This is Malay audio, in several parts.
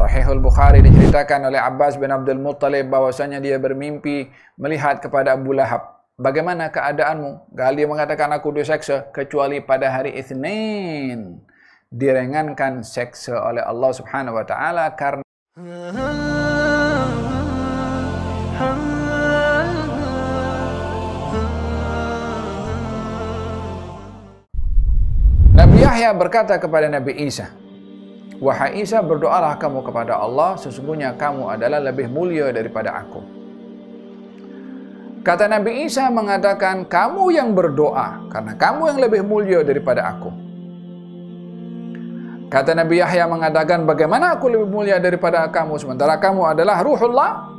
Sahihul Bukhari diceritakan oleh Abbas bin Abdul Muttalib bahwasanya dia bermimpi melihat kepada Abu Lahab. Bagaimana keadaanmu? Dia mengatakan, aku diseksa kecuali pada hari Itsnin. Diringankan seksa oleh Allah Subhanahu wa taala karena Nabi Yahya berkata kepada Nabi Isa, wahai Isa, berdoalah kamu kepada Allah, sesungguhnya kamu adalah lebih mulia daripada aku. Kata Nabi Isa mengatakan, kamu yang berdoa, karena kamu yang lebih mulia daripada aku. Kata Nabi Yahya mengatakan, bagaimana aku lebih mulia daripada kamu, sementara kamu adalah Ruhullah?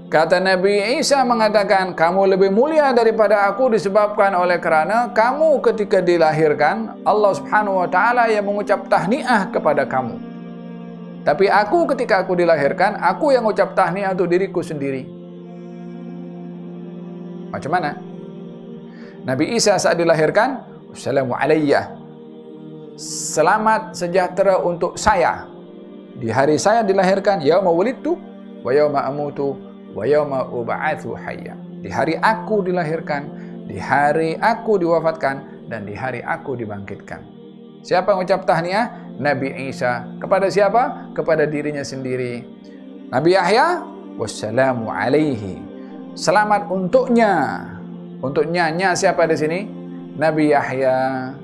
Kata Nabi Isa mengatakan, kamu lebih mulia daripada aku disebabkan oleh kerana kamu ketika dilahirkan, Allah Subhanahu wa taala yang mengucap tahniah kepada kamu. Tapi aku ketika aku dilahirkan, aku yang ucap tahniah untuk diriku sendiri. Macam mana? Nabi Isa saat dilahirkan, Assalamu alayya, selamat sejahtera untuk saya. Di hari saya dilahirkan, yauma wulidtu wa yauma amutu wa yauma ub'atsu hayya. Di hari aku dilahirkan, di hari aku diwafatkan, dan di hari aku dibangkitkan. Siapa yang ucap tahniah? Nabi Isa. Kepada siapa? Kepada dirinya sendiri. Nabi Yahya, wassalamu alaihi, selamat untuknya. Untuknya, siapa di sini? Nabi Yahya.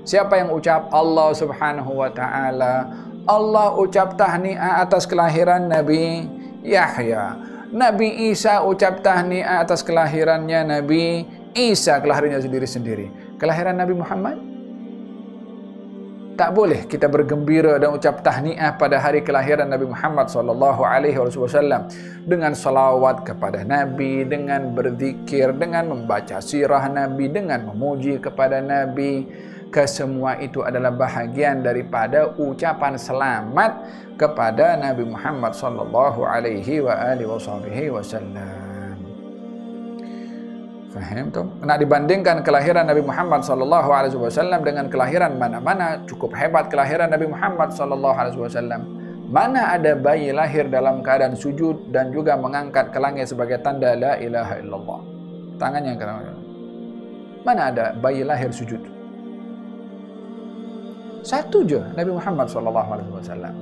Siapa yang ucap? Allah Subhanahu wa taala. Allah ucap tahniah atas kelahiran Nabi Yahya. Nabi Isa ucap tahniah atas kelahirannya Nabi Isa, kelahirannya sendiri-sendiri. Kelahiran Nabi Muhammad, tak boleh kita bergembira dan ucap tahniah pada hari kelahiran Nabi Muhammad SAW dengan salawat kepada Nabi, dengan berzikir, dengan membaca sirah Nabi, dengan memuji kepada Nabi. Kesemua itu adalah bahagian daripada ucapan selamat kepada Nabi Muhammad SAW. Faham tu? Nak dibandingkan kelahiran Nabi Muhammad SAW dengan kelahiran mana-mana, cukup hebat kelahiran Nabi Muhammad SAW. Mana ada bayi lahir dalam keadaan sujud dan juga mengangkat ke langit sebagai tanda la ilaha illallah. Tangannya ke langit. Mana ada bayi lahir sujud? Satu je, Nabi Muhammad SAW.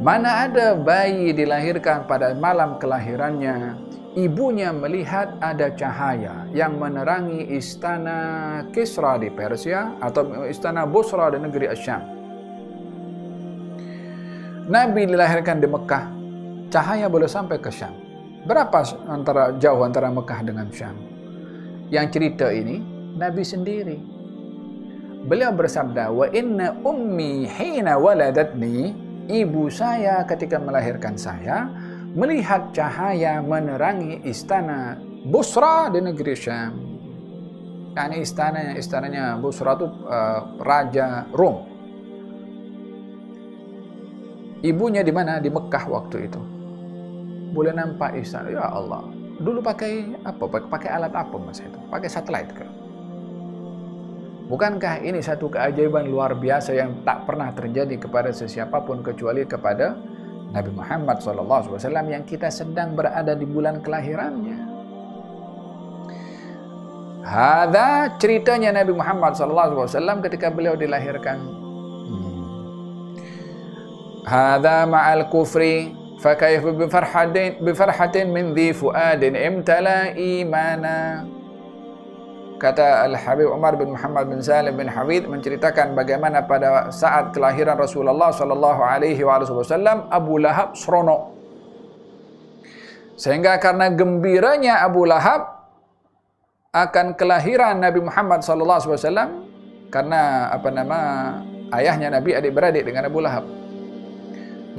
Mana ada bayi dilahirkan pada malam kelahirannya, ibunya melihat ada cahaya yang menerangi istana Kisra di Persia atau istana Busra di negeri Asyam. Nabi dilahirkan di Mekah, cahaya boleh sampai ke Syam. Berapa jauh antara Mekah dengan Syam? Yang cerita ini Nabi sendiri. Beliau bersabda, wa inna ummi hina waladatni, ibu saya ketika melahirkan saya melihat cahaya menerangi istana Busra di negeri Syam. Yani istananya Busra itu Raja Rom. Ibunya di mana? Di Mekah waktu itu. Boleh nampak istana. Ya Allah. Dulu pakai apa? Pakai alat apa masa itu? Pakai satelit ke? Bukankah ini satu keajaiban luar biasa yang tak pernah terjadi kepada sesiapapun kecuali kepada Nabi Muhammad SAW yang kita sedang berada di bulan kelahirannya. Hadza ceritanya Nabi Muhammad SAW ketika beliau dilahirkan. Hadza ma'al kufri fakayfa bifarhatin min dhi fuadin imtala imana. Kata Al-Habib Umar bin Muhammad bin Salim bin Hawid menceritakan bagaimana pada saat kelahiran Rasulullah SAW, Abu Lahab seronok. Sehingga karena gembiranya Abu Lahab akan kelahiran Nabi Muhammad SAW, karena ayahnya Nabi adik-beradik dengan Abu Lahab.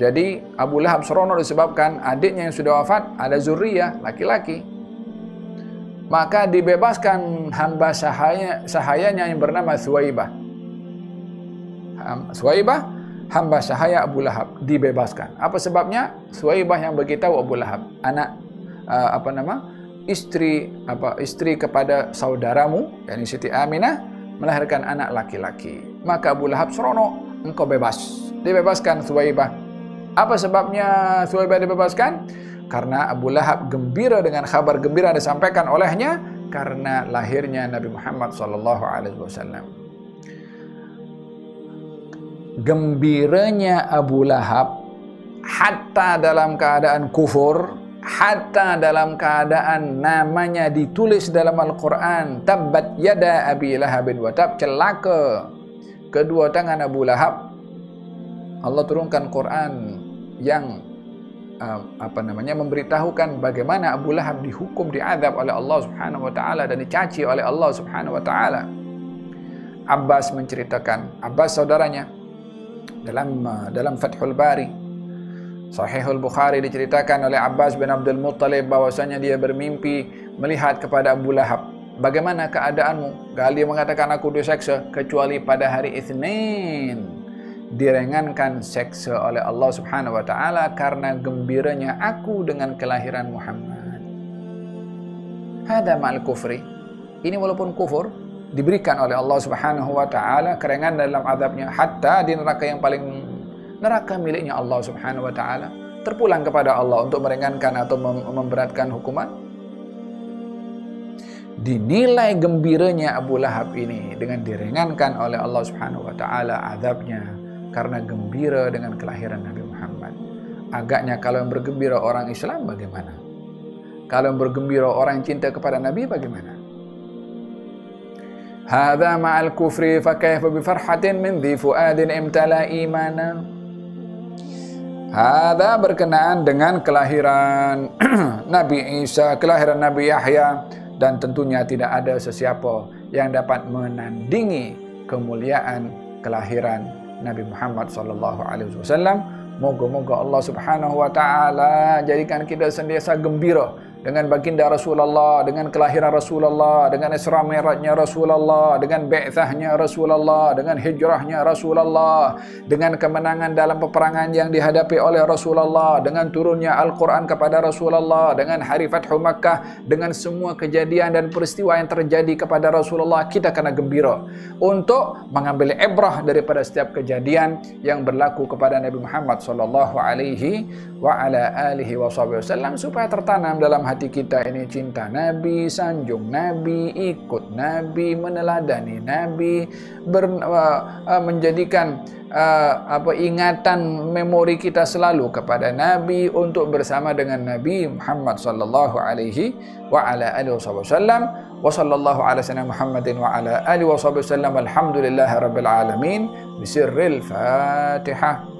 Jadi Abu Lahab seronok disebabkan adiknya yang sudah wafat ada zuriyah laki-laki. Maka dibebaskan hamba sahayanya yang bernama Suwaibah. Suwaibah, hamba sahaya Abu Lahab, dibebaskan. Apa sebabnya? Suwaibah yang beritahu Abu Lahab, istri kepada saudaramu, yakni Siti Aminah, melahirkan anak laki-laki. Maka Abu Lahab seronok. engkau bebas. Dibebaskan Thuwaibah. Apa sebabnya Thuwaibah dibebaskan? Karena Abu Lahab gembira dengan kabar gembira yang disampaikan olehnya karena lahirnya Nabi Muhammad SAW. Gembiranya Abu Lahab hatta dalam keadaan kufur, hatta dalam keadaan namanya ditulis dalam Al-Quran, tabbat yada abi lahabin wa tab, celaka kedua tangan Abu Lahab. Allah turunkan Quran yang memberitahukan bagaimana Abu Lahab dihukum, diazab oleh Allah Subhanahu wa taala dan dicaci oleh Allah Subhanahu wa taala. Abbas menceritakan, Abbas saudaranya, dalam Fathul Bari, Sahihul Bukhari diceritakan oleh Abbas bin Abdul Muttalib bahwasanya dia bermimpi melihat kepada Abu Lahab. Bagaimana keadaanmu? Dia mengatakan, aku diseksa kecuali pada hari Itsnin diringankan seksa oleh Allah Subhanahu wa taala karena gembiranya aku dengan kelahiran Muhammad. Hada ma'al kufri. Ini walaupun kufur diberikan oleh Allah Subhanahu wa taala keringanan dalam azabnya, hatta di neraka yang paling neraka miliknya Allah Subhanahu wa taala, terpulang kepada Allah untuk meringankan atau memberatkan hukuman. Dinilai gembiranya Abu Lahab ini dengan diringankan oleh Allah Subhanahu wa taala azabnya karena gembira dengan kelahiran Nabi Muhammad. Agaknya kalau yang bergembira orang Islam bagaimana? Kalau yang bergembira orang yang cinta kepada Nabi bagaimana? Hadza ma'al kufri fa kaifa bi farhatin min dhi fuadin imtala imana. Hadza berkenaan dengan kelahiran Nabi Isa, kelahiran Nabi Yahya, dan tentunya tidak ada sesiapa yang dapat menandingi kemuliaan kelahiran Nabi Muhammad SAW. Moga-moga Allah Subhanahu wa taala jadikan kita sentiasa gembira dengan baginda Rasulullah, dengan kelahiran Rasulullah, dengan Isra Mi'rajnya Rasulullah, dengan bi'tsahnya Rasulullah, dengan hijrahnya Rasulullah, dengan kemenangan dalam peperangan yang dihadapi oleh Rasulullah, dengan turunnya Al-Quran kepada Rasulullah, dengan hari Fathu Makkah, dengan semua kejadian dan peristiwa yang terjadi kepada Rasulullah. Kita kena gembira untuk mengambil ibrah daripada setiap kejadian yang berlaku kepada Nabi Muhammad SAW, supaya tertanam dalam hati kita ini cinta Nabi, sanjung Nabi, ikut Nabi, meneladani Nabi, menjadikan ingatan memori kita selalu kepada Nabi untuk bersama dengan Nabi Muhammad sallallahu alaihi wa ala alihi wasallam. Wa sallallahu ala sayyidina Muhammadin wa ala alihi wasallam. Alhamdulillahirabbil alamin. Bisirril Fatihah.